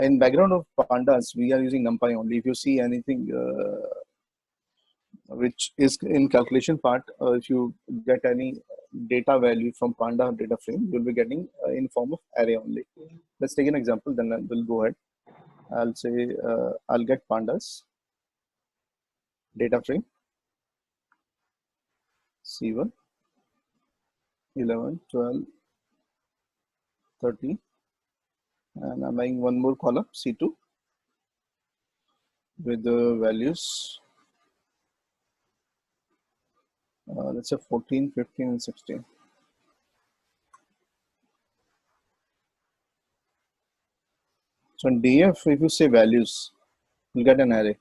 In background of pandas, we are using Numpy only. If you see anything which is in calculation part, if you get any data value from panda data frame, you'll be getting in form of array only. Let's take an example, then we'll go ahead. I'll say I'll get pandas data frame C1, 11, 12, 13, and I'm adding one more column C2 with the values let's say 14, 15, and 16. So in DF, if you say values, you'll get an array.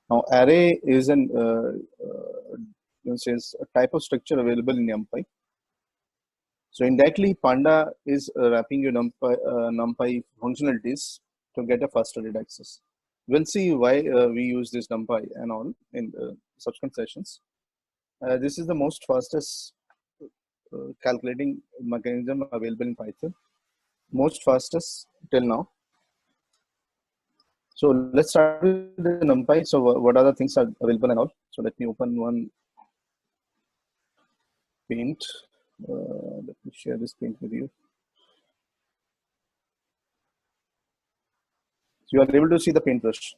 Now array is an says a type of structure available in Numpy. So indirectly, Panda is wrapping your Numpy functionalities to get a faster data access. We'll see why we use this Numpy and all in subsequent sessions. This is the most fastest calculating mechanism available in Python. Most fastest till now. So let's start with the Numpy. So what other things are available and all? So let me open one paint. Let me share this paint with you. So you are able to see the paintbrush,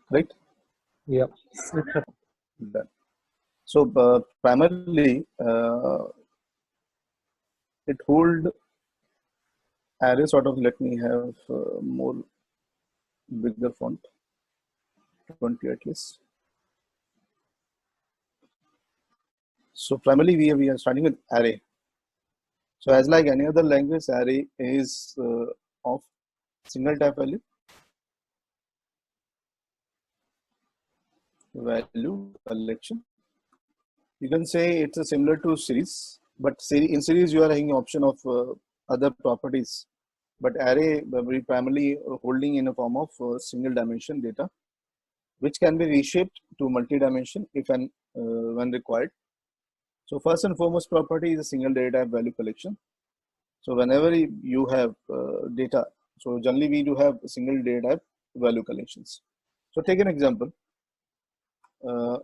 right? Yep. Done. So primarily, it hold array sort of. Let me have more bigger font, 20 at least. So primarily we are starting with array. So as like any other language, array is of single type value collection. You can say it's a similar to series, but in series you are having option of other properties. But array we primarily holding in a form of single dimension data, which can be reshaped to multi-dimension if and when required. So first and foremost property is a single data type value collection. So whenever you have data, so generally we do have single data type value collections. So take an example.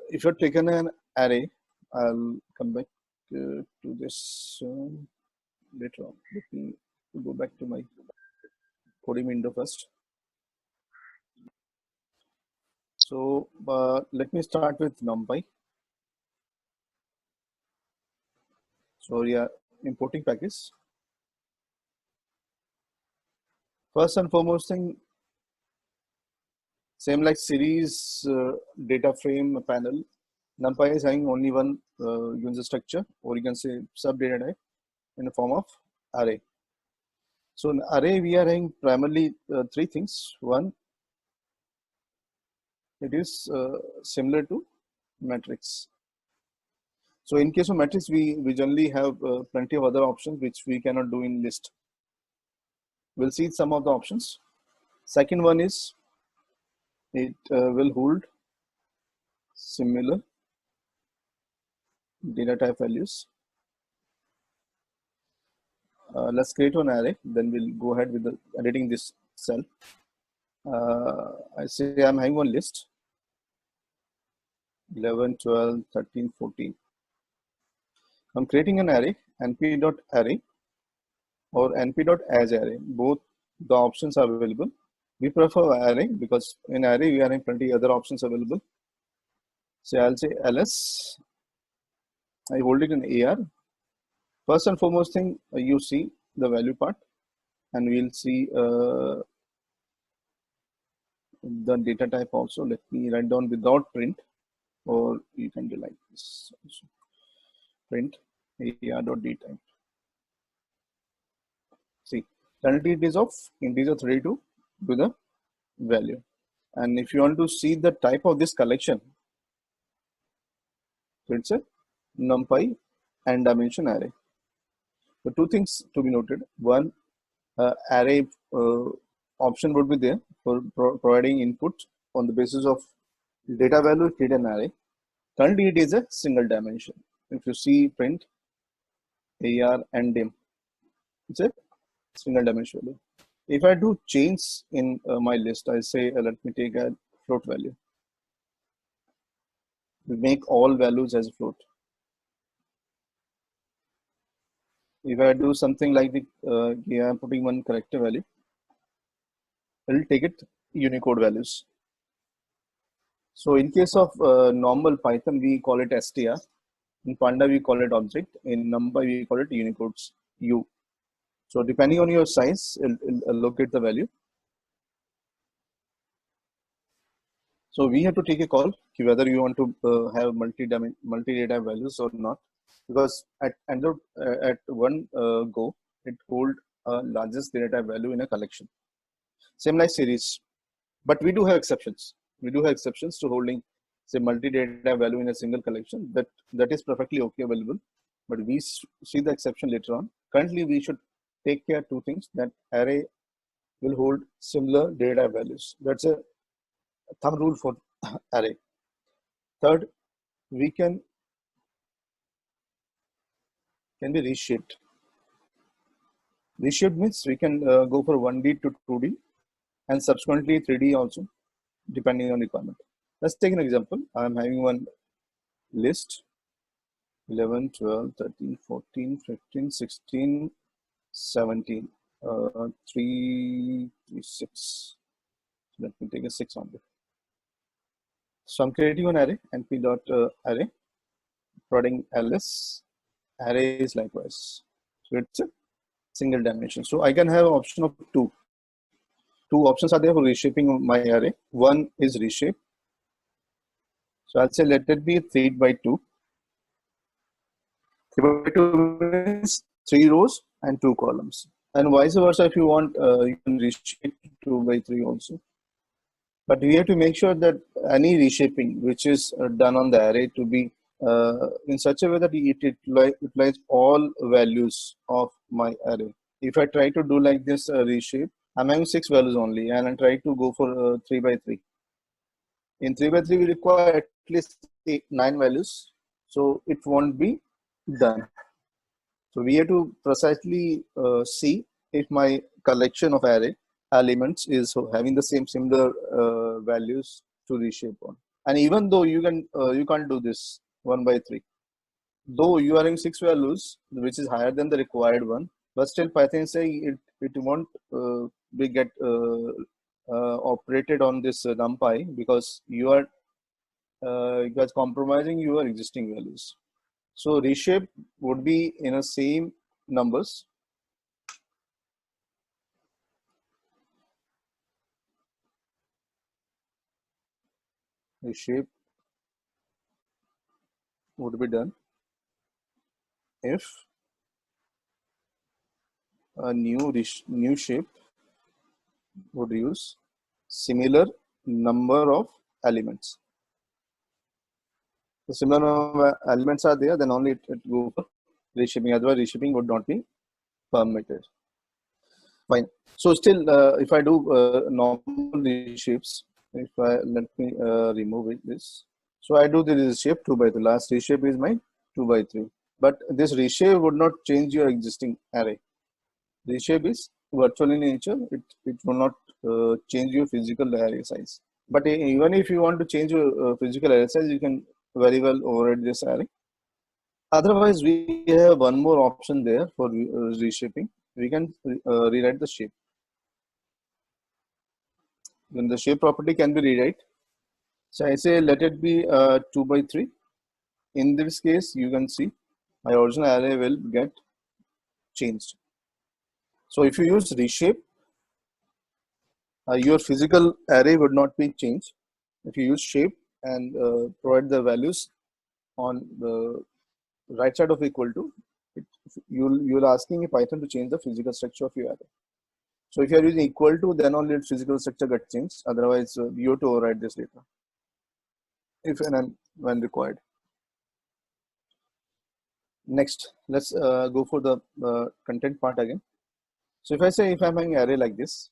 If you're taken an array, I'll come back to this later on. Let me go back to my coding window first. So let me start with Numpy. So yeah, importing package. First and foremost thing, same like series data frame panel, Numpy is having only one user structure, or you can say sub data type in the form of array. So in array, we are having primarily three things. One, it is similar to matrix. So in case of matrix, we generally have plenty of other options which we cannot do in list. We'll see some of the options. Second one is it will hold similar data type values. Let's create an array, then we'll go ahead with the editing this cell. I say I'm having one list 11, 12, 13, 14. I'm creating an array np.array or np.asArray. Both the options are available. We prefer array because in array we are having plenty other options available. So I'll say ls. I hold it in AR. First and foremost thing, you see the value part, and we'll see the data type also. Let me write down without print, or you can do like this also. Print AR.dtype. See, currently it is of integer 32 to the value. And if you want to see the type of this collection, so it's a Numpy and dimension array. So two things to be noted. One, array option would be there for providing input on the basis of data value, create an array. Currently it is a single dimension. If you see print AR and dim, It's a single dimension value. If I do change in my list, I say, let me take a float value. We make all values as a float. If I do something like the, I'm putting one character value, I'll take it Unicode values. So in case of normal Python, we call it str. In Panda, we call it object. In Numpy, we call it Unicode's U. So depending on your size, it'll allocate the value. So we have to take a call whether you want to have multi-data values or not, because at one go, it hold largest data value in a collection. Same like series, but we do have exceptions. We do have exceptions to holding say multi-data value in a single collection. That is perfectly okay available, but we see the exception later on. Currently, we should take care two things: that array will hold similar data values. That's a thumb rule for array. Third, we can be reshaped. Reshaped means we can go for 1D to 2D and subsequently 3D also, depending on requirement. Let's take an example. I'm having one list 11, 12, 13, 14, 15, 16, 17, 3, 3, 6. Let me take a 6 on it. So I'm creating an array, np.array, providing ls, array is likewise. So it's a single dimension. So I can have an option of two. Two options are there for reshaping my array. One is reshape. So I'll say let it be 3 by 2. 3 by 2 means 3 rows and 2 columns. And vice versa, if you want, you can reshape 2 by 3 also. But we have to make sure that any reshaping which is done on the array to be in such a way that it utilize all values of my array. If I try to do like this reshape, I'm having 6 values only, and I try to go for 3 by 3. In 3 by 3, we require at least 9 values, so it won't be done. So we have to precisely see if my collection of array elements is having the similar values to reshape on. And even though you can't do this 1 by 3, though you are having 6 values, which is higher than the required one, but still Python is saying it won't be get operated on this numpy, because you are guys compromising your existing values. So reshape would be in the same numbers. Reshape would be done if a new shape would use similar number of elements. The similar number of elements are there, then only it go for reshaping. Otherwise, reshaping would not be permitted. Fine. So still, if I do normal reshapes, if I let me remove this. So I do the reshape 2 by 3. Last reshape is my 2 by 3. But this reshape would not change your existing array. Reshape is virtual in nature. It will not change your physical array size. But even if you want to change your physical array size, you can very well override this array. Otherwise, we have one more option there for reshaping. We can rewrite the shape. Then the shape property can be rewrite. So I say let it be 2 by 3. In this case, you can see my original array will get changed. So if you use reshape, your physical array would not be changed. If you use shape and provide the values on the right side of equal to, you're asking Python to change the physical structure of your array. So if you are using equal to, then only its physical structure gets changed. Otherwise, you have to override this later, if and when required. Next, let's go for the content part again. So if I say if I'm having an array like this,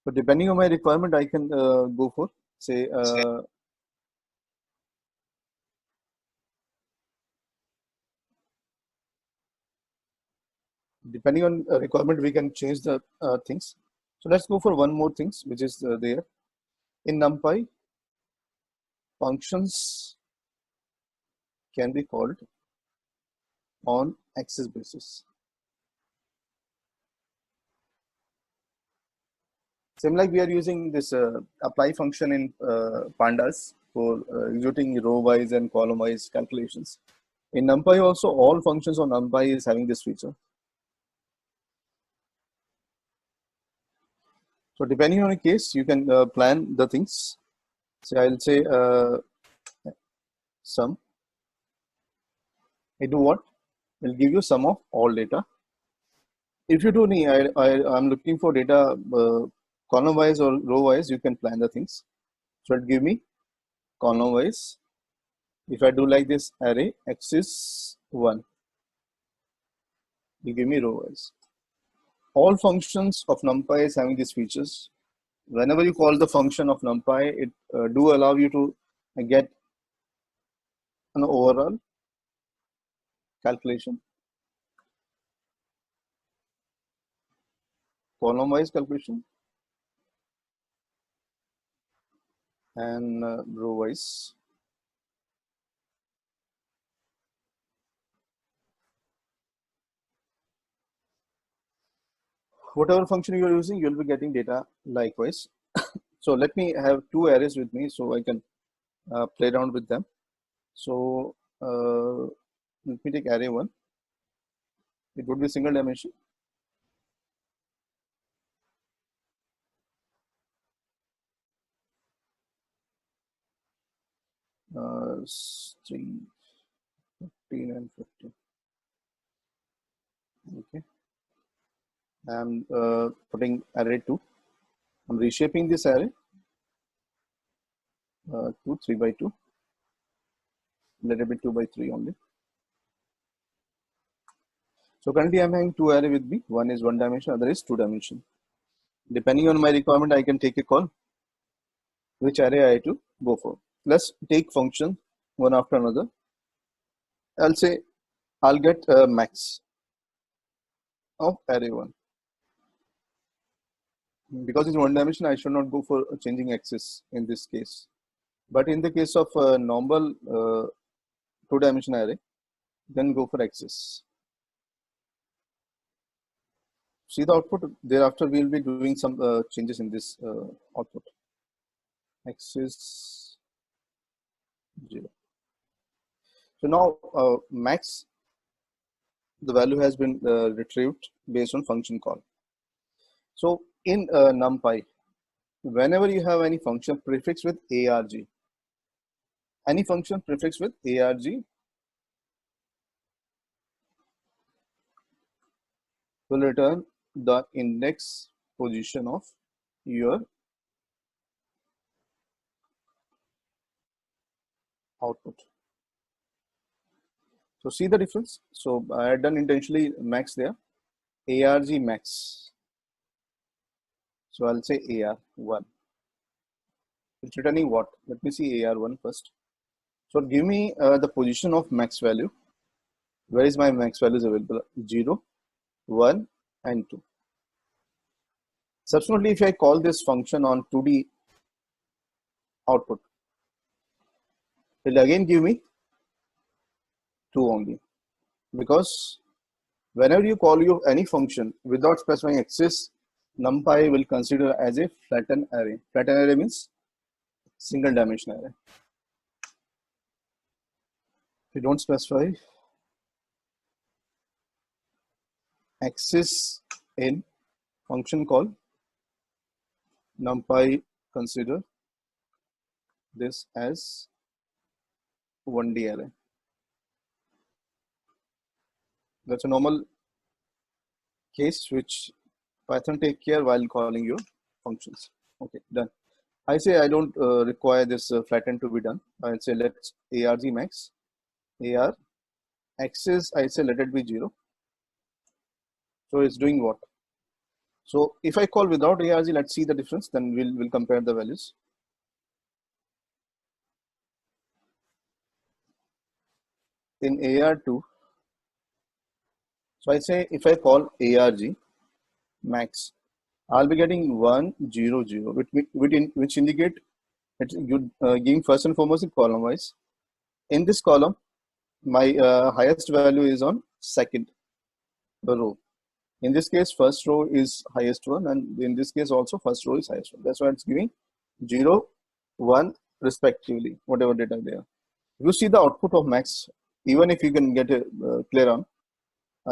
but depending on my requirement, I can go for say Depending on requirement, we can change the things. So let's go for one more things, which is there. In Numpy, functions can be called on access basis. Same like we are using this apply function in pandas for executing row-wise and column-wise calculations. In Numpy also, all functions on Numpy is having this feature. So depending on a case, you can plan the things. So I'll say sum. It do what? Will give you sum of all data. If you do need, I'm looking for data column wise or row wise, you can plan the things. So it give me column wise. If I do like this array axis 1, will give me row wise. All functions of NumPy is having these features. Whenever you call the function of NumPy, it do allow you to get an overall calculation, column wise calculation, and row wise. Whatever function you are using, you'll be getting data likewise. So let me have two arrays with me so I can play around with them. So let me take array 1. It would be single dimension. String 15 and 15. Okay. I'm putting array 2. I'm reshaping this array 2, 3 by 2. Let it be 2 by 3 only. So currently I'm having two array with me. One is 1 dimension, other is 2 dimension. Depending on my requirement, I can take a call which array I have to go for. Let's take function one after another. I'll say I'll get max of array 1. Because it's 1 dimension, I should not go for changing axis in this case. But in the case of normal 2 dimension array, then go for axis. See the output. Thereafter, we'll be doing some changes in this output. Axis 0. So now max, the value has been retrieved based on function call. So in NumPy, whenever you have any function prefix with arg, any function prefix with arg will return the index position of your output. So see the difference. So I had done intentionally max there, arg max. So I'll say AR1. It's returning what? Let me see AR1 first. So give me the position of max value. Where is my max values available? 0, 1, and 2. Subsequently, if I call this function on 2D output, it will again give me 2 only. Because whenever you call any function without specifying axis, NumPy will consider as a flattened array. Flattened array means single dimension array. If you don't specify axis in function call, NumPy consider this as 1D array. That's a normal case which Python take care while calling your functions. Okay, done. I say I don't require this flatten to be done. I'll say let's arg max, ar axis, I say let it be 0. So it's doing what? So if I call without arg, let's see the difference, then we'll compare the values. In AR2, So I say if I call arg max, I'll be getting 100, which indicate it's giving first and foremost in column wise. In this column, my highest value is on second row. In this case, first row is highest one, and in this case also first row is highest one. That's why it's giving 0, 1 respectively, whatever data there. You see the output of max, even if you can get it clear on.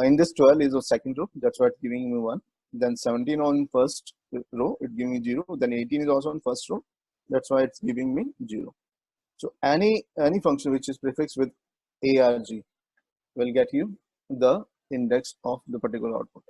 In this 12 is a second row, that's why it's giving me 1. Then 17 on first row, it giving me 0. Then 18 is also on first row, that's why it's giving me 0. So any function which is prefixed with arg will get you the index of the particular output.